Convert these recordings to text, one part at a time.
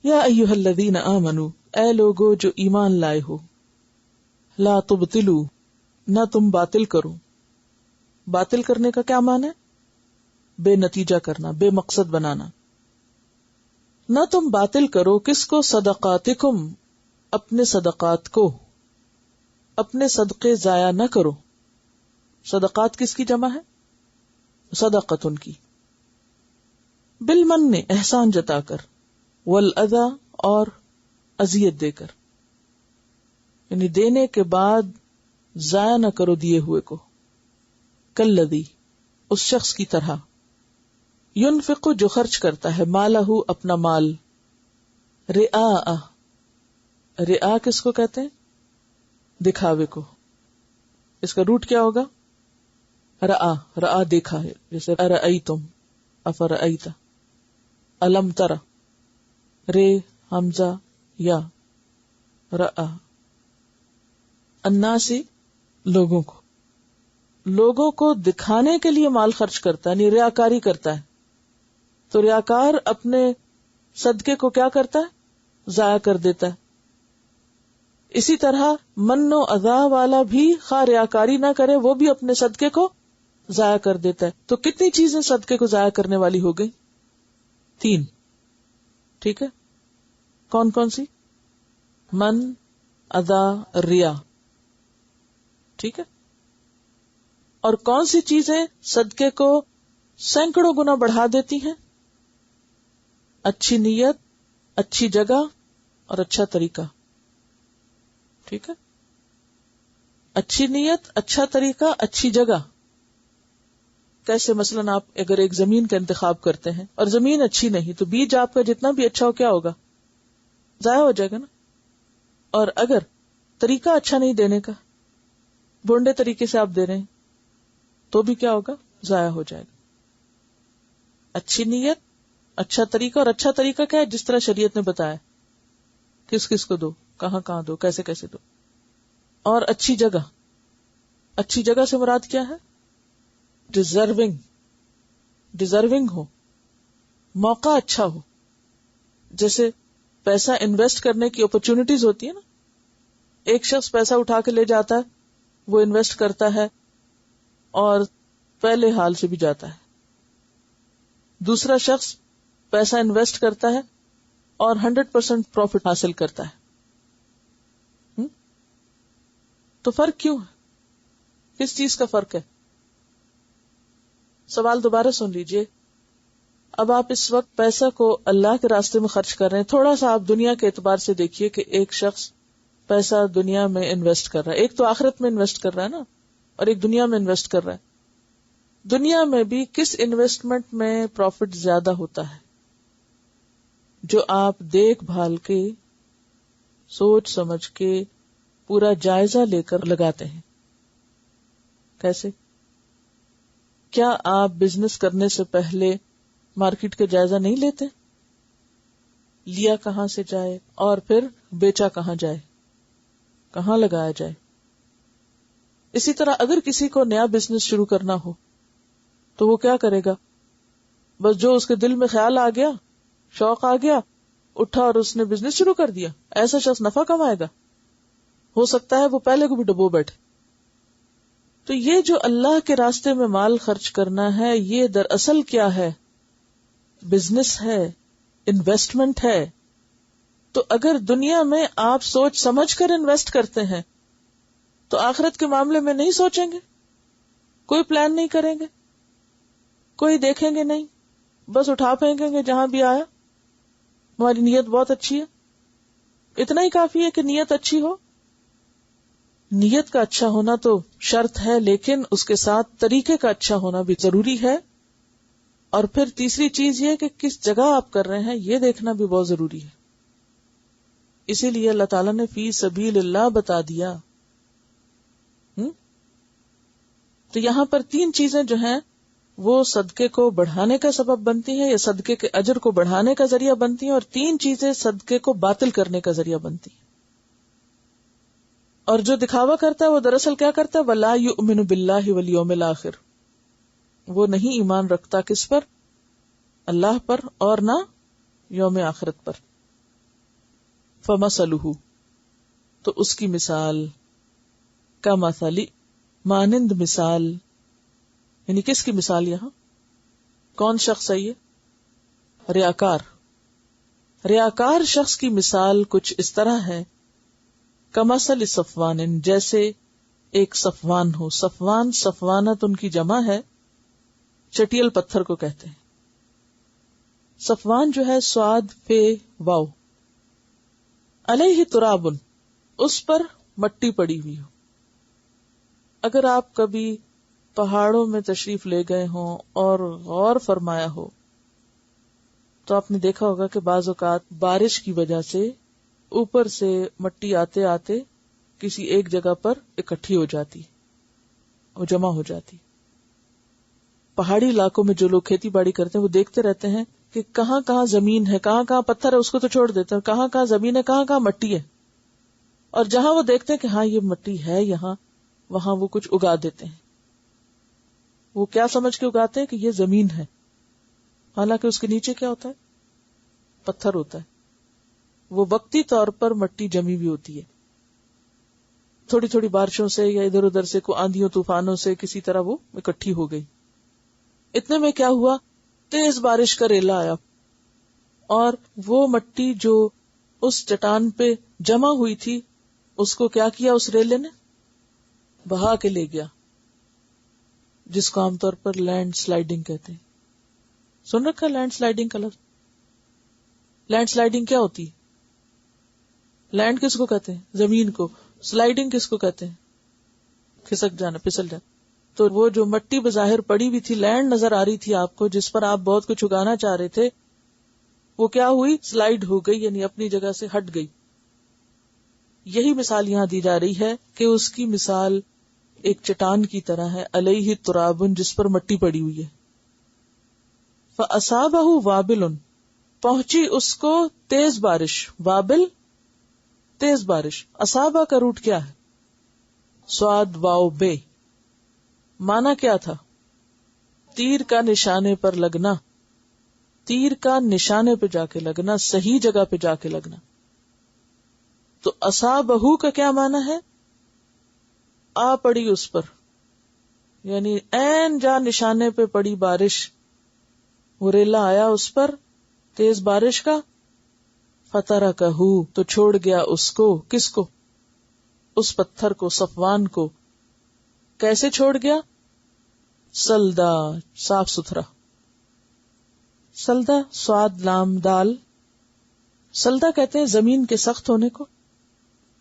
یا ایھا الذین آمنوا، اے لوگو جو ایمان لائے ہو، لا تبطلوا، نہ تم باطل کرو. باطل کرنے کا کیا معنی ہے؟ بے نتیجہ کرنا، بے مقصد بنانا. نہ تم باطل کرو کس کو؟ صدقاتکم، اپنے صدقات کو، اپنے صدقے ضائع نہ کرو. صدقات کس کی جمع ہے؟ صدقتن کی. بالمن، احسان جتا کر، والاذی، اور اذیت دے کر، یعنی دینے کے بعد ضائع نہ کرو دیے ہوئے کو. کالذی، اس شخص کی طرح، ينفق، جو خرچ کرتا ہے، مالہ، اپنا مال، رئاء، رئاء کس کو کہتے ہیں؟ دکھاوے کو. اس کا روٹ کیا ہوگا؟ رآ، رآ دیکھا ہے، جیسے ارأیتم، افرأیت، الم تر، رے حمزہ یا رآ. الناسی، لوگوں کو دکھانے کے لیے مال خرچ کرتا ہے، یعنی ریاکاری کرتا ہے. تو ریاکار اپنے صدقے کو کیا کرتا ہے؟ ضائع کر دیتا ہے. اسی طرح من و اذا والا بھی خواہ ریاکاری نہ کرے، وہ بھی اپنے صدقے کو ضائع کر دیتا ہے. تو کتنی چیزیں صدقے کو ضائع کرنے والی ہو گئی؟ 3. ٹھیک ہے، کون کون سی؟ من، اذا، ریا. ٹھیک ہے. اور کون سی چیزیں صدقے کو سینکڑوں گنا بڑھا دیتی ہیں؟ اچھی نیت، اچھی جگہ اور اچھا طریقہ. ٹھیک ہے، اچھی نیت، اچھا طریقہ، اچھی جگہ. کیسے؟ مثلاً آپ اگر ایک زمین کا انتخاب کرتے ہیں اور زمین اچھی نہیں، تو بیج آپ کا جتنا بھی اچھا ہو کیا ہوگا؟ ضائع ہو جائے گا نا. اور اگر طریقہ اچھا نہیں دینے کا، بونڈے طریقے سے آپ دے رہے ہیں، تو بھی کیا ہوگا؟ ضائع ہو جائے گا. اچھی نیت، اچھا طریقہ. اور اچھا طریقہ کیا ہے؟ جس طرح شریعت نے بتایا، کس کس کو دو، کہاں کہاں دو، کیسے کیسے دو. اور اچھی جگہ. اچھی جگہ سے مراد کیا ہے؟ ڈیزرونگ ہو، موقع اچھا ہو. جیسے پیسہ انویسٹ کرنے کی اپرچونٹیز ہوتی ہے نا. ایک شخص پیسہ اٹھا کے لے جاتا ہے، وہ انویسٹ کرتا ہے اور پہلے حال سے بھی جاتا ہے. دوسرا شخص پیسہ انویسٹ کرتا ہے اور 100% پروفٹ حاصل کرتا ہے. تو فرق کیوں ہے؟ کس چیز کا فرق ہے؟ سوال دوبارہ سن لیجئے. اب آپ اس وقت پیسہ کو اللہ کے راستے میں خرچ کر رہے ہیں. تھوڑا سا آپ دنیا کے اعتبار سے دیکھیے کہ ایک شخص پیسہ دنیا میں انویسٹ کر رہا ہے. ایک تو آخرت میں انویسٹ کر رہا ہے نا، اور ایک دنیا میں انویسٹ کر رہا ہے. دنیا میں بھی کس انویسٹمنٹ میں پروفٹ زیادہ ہوتا ہے؟ جو آپ دیکھ بھال کے، سوچ سمجھ کے، پورا جائزہ لے کر لگاتے ہیں. کیسے؟ کیا آپ بزنس کرنے سے پہلے مارکیٹ کا جائزہ نہیں لیتے؟ لیا کہاں سے جائے اور پھر بیچا کہاں جائے، کہاں لگایا جائے. اسی طرح اگر کسی کو نیا بزنس شروع کرنا ہو تو وہ کیا کرے گا؟ بس جو اس کے دل میں خیال آ گیا، شوق آ گیا، اٹھا اور اس نے بزنس شروع کر دیا. ایسا شخص نفع کمائے گا؟ ہو سکتا ہے وہ پہلے کو بھی ڈبو بیٹھے. تو یہ جو اللہ کے راستے میں مال خرچ کرنا ہے، یہ دراصل کیا ہے؟ بزنس ہے، انویسٹمنٹ ہے. تو اگر دنیا میں آپ سوچ سمجھ کر انویسٹ کرتے ہیں تو آخرت کے معاملے میں نہیں سوچیں گے، کوئی پلان نہیں کریں گے، کوئی دیکھیں گے نہیں، بس اٹھا پھینکیں گے جہاں بھی آیا. ہماری نیت بہت اچھی ہے، اتنا ہی کافی ہے کہ نیت اچھی ہو. نیت کا اچھا ہونا تو شرط ہے، لیکن اس کے ساتھ طریقے کا اچھا ہونا بھی ضروری ہے. اور پھر تیسری چیز یہ کہ کس جگہ آپ کر رہے ہیں، یہ دیکھنا بھی بہت ضروری ہے. اسی لیے اللہ تعالیٰ نے فی سبیل اللہ بتا دیا. تو یہاں پر 3 چیزیں جو ہیں وہ صدقے کو بڑھانے کا سبب بنتی ہیں، یا صدقے کے اجر کو بڑھانے کا ذریعہ بنتی ہیں، اور 3 چیزیں صدقے کو باطل کرنے کا ذریعہ بنتی ہیں. اور جو دکھاوا کرتا ہے وہ دراصل کیا کرتا ہے؟ وَلَا يُؤْمِنُ بِاللَّهِ وَالْيَوْمِ الْآخِرِ، وہ نہیں ایمان رکھتا کس پر؟ اللہ پر، اور نہ یوم آخرت پر. فمثلہ، تو اس کی مثال، کمثل، مانند مثال، یعنی کس کی مثال یہاں؟ کون شخص ہے یہ؟ ریاکار. ریاکار شخص کی مثال کچھ اس طرح ہے، کمثل صفوان، جیسے ایک صفوان ہو. صفوان، صفوانت ان کی جمع ہے، چٹیل پتھر کو کہتے ہیں. صفوان جو ہے صاد فے واو. علیہ تراب، اس پر مٹی پڑی ہوئی ہو. اگر آپ کبھی پہاڑوں میں تشریف لے گئے ہوں اور غور فرمایا ہو تو آپ نے دیکھا ہوگا کہ بعض اوقات بارش کی وجہ سے اوپر سے مٹی آتے آتے کسی ایک جگہ پر اکٹھی ہو جاتی، وہ جمع ہو جاتی. پہاڑی علاقوں میں جو لوگ کھیتی باڑی کرتے ہیں وہ دیکھتے رہتے ہیں کہ کہاں کہاں زمین ہے، کہاں کہاں پتھر ہے اس کو تو چھوڑ دیتے ہیں، کہاں کہاں زمین ہے، کہاں کہاں مٹی ہے. اور جہاں وہ دیکھتے ہیں کہ ہاں یہ مٹی ہے یہاں، وہاں وہ کچھ اگا دیتے ہیں. وہ کیا سمجھ کے اگاتے ہیں کہ یہ زمین ہے، حالانکہ اس کے نیچے کیا ہوتا ہے؟ پتھر ہوتا ہے. وہ وقتی طور پر مٹی جمی ہوئی ہوتی ہے، تھوڑی تھوڑی بارشوں سے یا ادھر ادھر سے کوئی آندھیوں طوفانوں سے کسی طرح وہ اکٹھی ہو گئی. اتنے میں کیا ہوا، تیز بارش کا ریلا آیا اور وہ مٹی جو اس چٹان پہ جمع ہوئی تھی اس کو کیا کیا، اس ریلے نے بہا کے لے گیا، جس کو عام طور پر لینڈ سلائیڈنگ کہتے ہیں. سن رکھا لینڈ سلائیڈنگ کا لفظ؟ لینڈ سلائیڈنگ کیا ہوتی؟ لینڈ کس کو کہتے ہیں؟ زمین کو. سلائیڈنگ کس کو کہتے ہیں؟ کھسک جانا، پھسل جانا. تو وہ جو مٹی بظاہر پڑی ہوئی تھی، لینڈ نظر آ رہی تھی آپ کو، جس پر آپ بہت کچھ اگانا چاہ رہے تھے، وہ کیا ہوئی؟ سلائیڈ ہو گئی، یعنی اپنی جگہ سے ہٹ گئی. یہی مثال یہاں دی جا رہی ہے کہ اس کی مثال ایک چٹان کی طرح ہے، علیہ تراب، جس پر مٹی پڑی ہوئی ہے. فَأَصَابَهُ وَابِلٌ، پہنچی اس کو تیز بارش. وابل تیز بارش. اصابہ کا روٹ کیا ہے؟ سواد واو بے. مانا کیا تھا؟ تیر کا نشانے پر لگنا، تیر کا نشانے پہ جا کے لگنا، صحیح جگہ پہ جا کے لگنا. تو اصابہ کا کیا مانا ہے؟ آ پڑی اس پر، یعنی عین جا نشانے پہ پڑی بارش، وہ ریلا آیا اس پر تیز بارش کا. فترکہ، تو چھوڑ گیا اس کو. کس کو؟ اس پتھر کو، صفوان کو. کیسے چھوڑ گیا؟ سلدا، صاف ستھرا. سلدا، سواد لام دال. سلدا کہتے ہیں زمین کے سخت ہونے کو.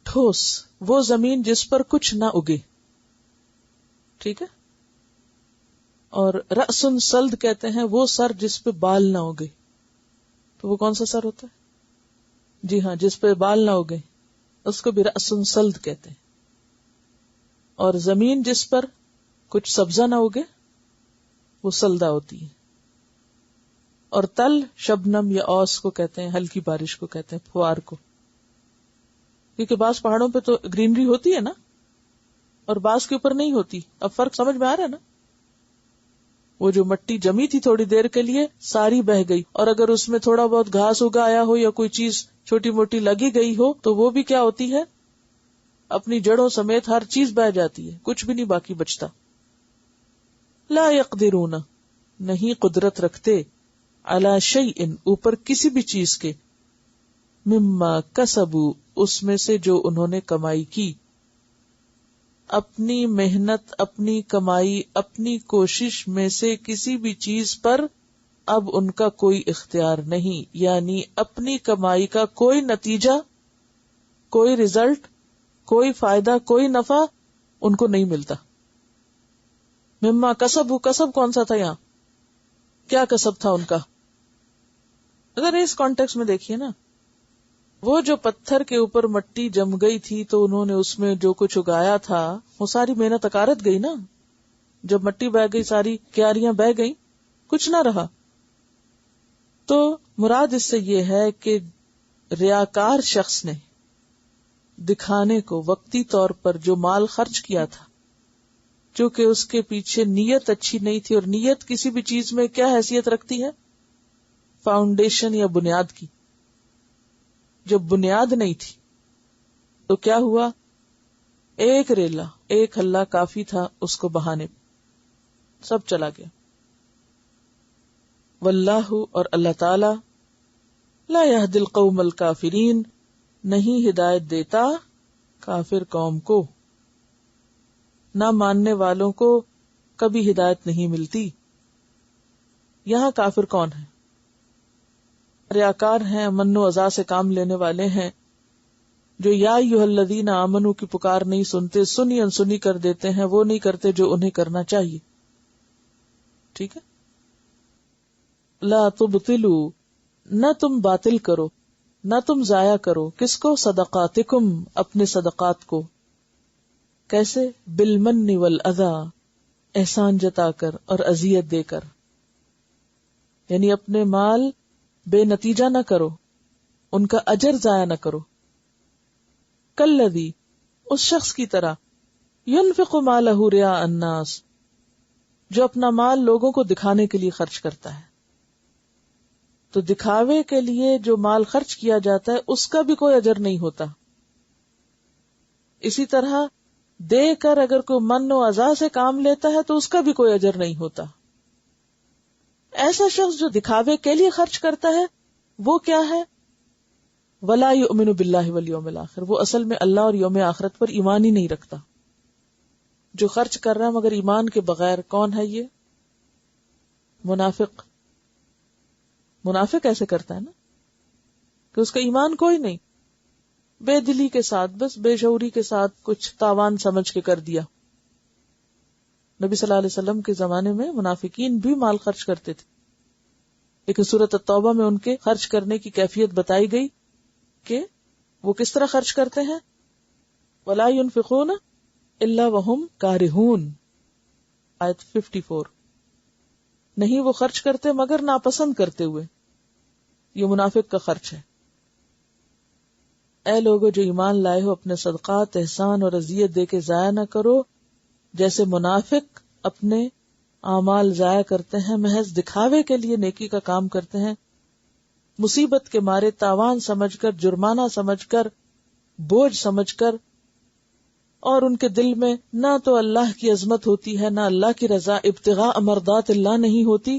ٹھوس، وہ زمین جس پر کچھ نہ اگے. ٹھیک ہے. اور رأسن سلد کہتے ہیں وہ سر جس پہ بال نہ اگے. تو وہ کون سا سر ہوتا ہے؟ جی ہاں، جس پہ بال نہ اگے اس کو بھی رأسن سلد کہتے ہیں. اور زمین جس پر کچھ سبزہ نہ اگے وہ سلدا ہوتی ہے. اور تل شبنم یا اوس کو کہتے ہیں، ہلکی بارش کو کہتے ہیں، فوار کو. کیونکہ بعض پہاڑوں پہ تو گرینری ہوتی ہے نا، اور بعض کے اوپر نہیں ہوتی. اب فرق سمجھ میں آ رہا ہے نا؟ وہ جو مٹی جمی تھی تھوڑی دیر کے لیے ساری بہہ گئی، اور اگر اس میں تھوڑا بہت گھاس اگا آیا ہو یا کوئی چیز چھوٹی موٹی لگی گئی ہو تو وہ بھی کیا ہوتی ہے؟ اپنی جڑوں سمیت ہر چیز بہہ جاتی ہے، کچھ بھی نہیں باقی بچتا. لا یقدرون، نہیں قدرت رکھتے، علی شیء، اوپر کسی بھی چیز کے، مما کسبوا، اس میں سے جو انہوں نے کمائی کی. اپنی محنت، اپنی کمائی، اپنی کوشش میں سے کسی بھی چیز پر اب ان کا کوئی اختیار نہیں، یعنی اپنی کمائی کا کوئی نتیجہ، کوئی رزلٹ، کوئی فائدہ، کوئی نفع ان کو نہیں ملتا. مما کسب، کسب کون سا تھا یہاں؟ کیا کسب تھا ان کا؟ اگر اس کانٹیکس میں دیکھیے نا، وہ جو پتھر کے اوپر مٹی جم گئی تھی تو انہوں نے اس میں جو کچھ اگایا تھا وہ ساری محنت اکارت گئی نا. جب مٹی بہ گئی، ساری کیاریاں بہ گئی، کچھ نہ رہا. تو مراد اس سے یہ ہے کہ ریاکار شخص نے دکھانے کو وقتی طور پر جو مال خرچ کیا تھا، چونکہ اس کے پیچھے نیت اچھی نہیں تھی، اور نیت کسی بھی چیز میں کیا حیثیت رکھتی ہے؟ فاؤنڈیشن یا بنیاد کی. جب بنیاد نہیں تھی تو کیا ہوا؟ ایک ریلا، ایک ہلا کافی تھا اس کو بہانے، سب چلا گیا. واللہ، اور اللہ تعالی، لا یہدی القوم الکافرین، نہیں ہدایت دیتا کافر قوم کو، نہ ماننے والوں کو کبھی ہدایت نہیں ملتی. یہاں کافر کون ہے؟ ریاکار ہیں، من و اذا سے کام لینے والے ہیں، جو یا ایھا الذین آمنوا کی پکار نہیں سنتے، سنی انسنی کر دیتے ہیں، وہ نہیں کرتے جو انہیں کرنا چاہیے. ٹھیک ہے. لا تبطلوا، نہ تم باطل کرو، نہ تم ضائع کرو، کس کو؟ صدقاتکم، اپنے صدقات کو. کیسے؟ بالمن والاذی، احسان جتا کر اور اذیت دے کر. یعنی اپنے مال بے نتیجہ نہ کرو، ان کا اجر ضائع نہ کرو. کالذی، اس شخص کی طرح، ينفق مالہ رئاء الناس، جو اپنا مال لوگوں کو دکھانے کے لیے خرچ کرتا ہے. تو دکھاوے کے لیے جو مال خرچ کیا جاتا ہے اس کا بھی کوئی اجر نہیں ہوتا. اسی طرح دے کر اگر کوئی من و اذا سے کام لیتا ہے تو اس کا بھی کوئی اجر نہیں ہوتا. ایسا شخص جو دکھاوے کے لیے خرچ کرتا ہے وہ کیا ہے؟ ولا یؤمن باللہ والیوم الآخر، وہ اصل میں اللہ اور یوم آخرت پر ایمان ہی نہیں رکھتا. جو خرچ کر رہا ہے مگر ایمان کے بغیر، کون ہے یہ؟ منافق. منافق ایسے کرتا ہے نا کہ اس کا ایمان کوئی نہیں، بے دلی کے ساتھ، بس بے شعوری کے ساتھ کچھ تاوان سمجھ کے کر دیا. نبی صلی اللہ علیہ وسلم کے زمانے میں منافقین بھی مال خرچ کرتے تھے، لیکن سورۃ التوبہ میں ان کے خرچ کرنے کی کیفیت بتائی گئی کہ وہ کس طرح خرچ کرتے ہیں. وَلَا يُنْفِقُونَ إِلَّا وَهُمْ كَارِهُونَ، آیت 54. نہیں وہ خرچ کرتے مگر ناپسند کرتے ہوئے. یہ منافق کا خرچ ہے. اے لوگو جو ایمان لائے ہو، اپنے صدقات احسان اور عطیہ دے کے ضائع نہ کرو، جیسے منافق اپنے اعمال ضائع کرتے ہیں، محض دکھاوے کے لیے نیکی کا کام کرتے ہیں، مصیبت کے مارے تاوان سمجھ کر، جرمانہ سمجھ کر، بوجھ سمجھ کر، اور ان کے دل میں نہ تو اللہ کی عظمت ہوتی ہے، نہ اللہ کی رضا، ابتغاء مرضات اللہ نہیں ہوتی،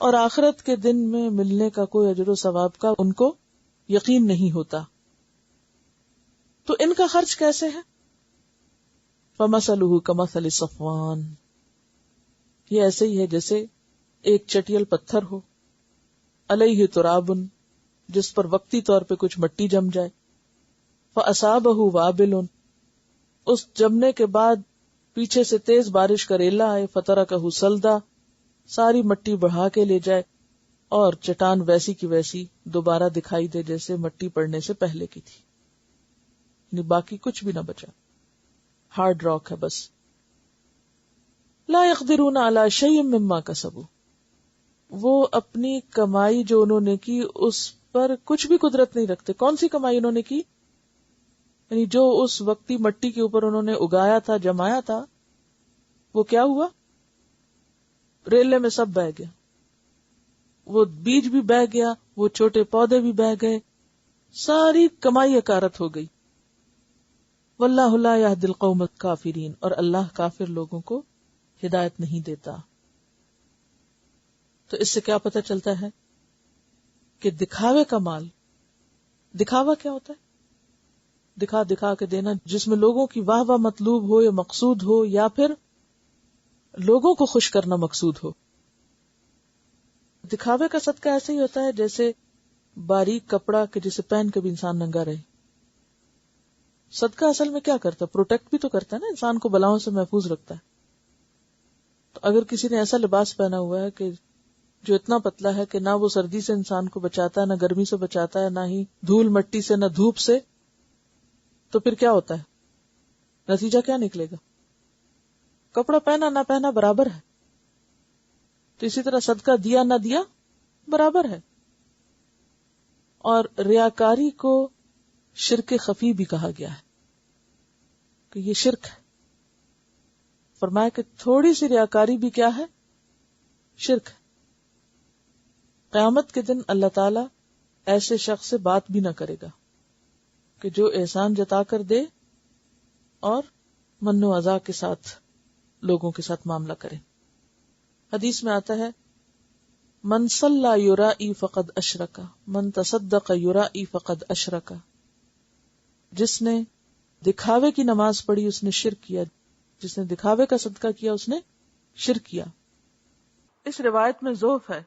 اور آخرت کے دن میں ملنے کا کوئی اجر و ثواب کا ان کو یقین نہیں ہوتا. تو ان کا خرچ کیسے ہے؟ فَمَثَلُهُ كَمَثَلِ صَفْوَانٍ، یہ ایسے ہی ہے جیسے ایک چٹیل پتھر ہو، علیہ تراب، جس پر وقتی طور پہ کچھ مٹی جم جائے، فَأَصَابَهُ وَابِلٌ، اس جمنے کے بعد پیچھے سے تیز بارش کا ریلا آئے، فَتَرَكَهُ صَلْدًا، ساری مٹی بڑھا کے لے جائے اور چٹان ویسی کی ویسی دوبارہ دکھائی دے جیسے مٹی پڑنے سے پہلے کی تھی، یعنی باقی کچھ بھی نہ بچا، ہارڈ راک ہے بس. لا يقدرون على شيء مما كسبوا، وہ اپنی کمائی جو انہوں نے کی اس پر کچھ بھی قدرت نہیں رکھتے. کون سی کمائی انہوں نے کی؟ یعنی جو اس وقتی مٹی کے اوپر انہوں نے اگایا تھا، جمایا تھا، وہ کیا ہوا؟ ریلے میں سب بہہ گیا، وہ بیج بھی بہہ گیا، وہ چھوٹے پودے بھی بہہ گئے، ساری کمائی اکارت ہو گئی. واللہ لا یہدی القوم الکافرین، اور اللہ کافر لوگوں کو ہدایت نہیں دیتا. تو اس سے کیا پتہ چلتا ہے کہ دکھاوے کا مال، دکھاوا کیا ہوتا ہے؟ دکھا دکھا کے دینا، جس میں لوگوں کی واہ واہ مطلوب ہو یا مقصود ہو، یا پھر لوگوں کو خوش کرنا مقصود ہو. دکھاوے کا صدقہ ایسے ہی ہوتا ہے جیسے باریک کپڑا کہ جسے پہن کے بھی انسان ننگا رہے. صدقہ اصل میں کیا کرتا ہے؟ پروٹیکٹ بھی تو کرتا ہے نا، انسان کو بلاؤں سے محفوظ رکھتا ہے. تو اگر کسی نے ایسا لباس پہنا ہوا ہے کہ جو اتنا پتلا ہے کہ نہ وہ سردی سے انسان کو بچاتا ہے، نہ گرمی سے بچاتا ہے، نہ ہی دھول مٹی سے، نہ دھوپ سے، تو پھر کیا ہوتا ہے؟ نتیجہ کیا نکلے گا؟ کپڑا پہنا نہ پہنا برابر ہے. تو اسی طرح صدقہ دیا نہ دیا برابر ہے. اور ریاکاری کو شرک خفی بھی کہا گیا ہے کہ یہ شرک ہے. فرمایا کہ تھوڑی سی ریاکاری بھی کیا ہے؟ شرک ہے. قیامت کے دن اللہ تعالی ایسے شخص سے بات بھی نہ کرے گا کہ جو احسان جتا کر دے اور من و عزا کے ساتھ لوگوں کے ساتھ معاملہ کرے. حدیث میں آتا ہے من صلی یرائی فقد اشرک من تصدق یرائی فقد اشرک، جس نے دکھاوے کی نماز پڑھی اس نے شرک کیا، جس نے دکھاوے کا صدقہ کیا اس نے شرک کیا. اس روایت میں ضعف ہے،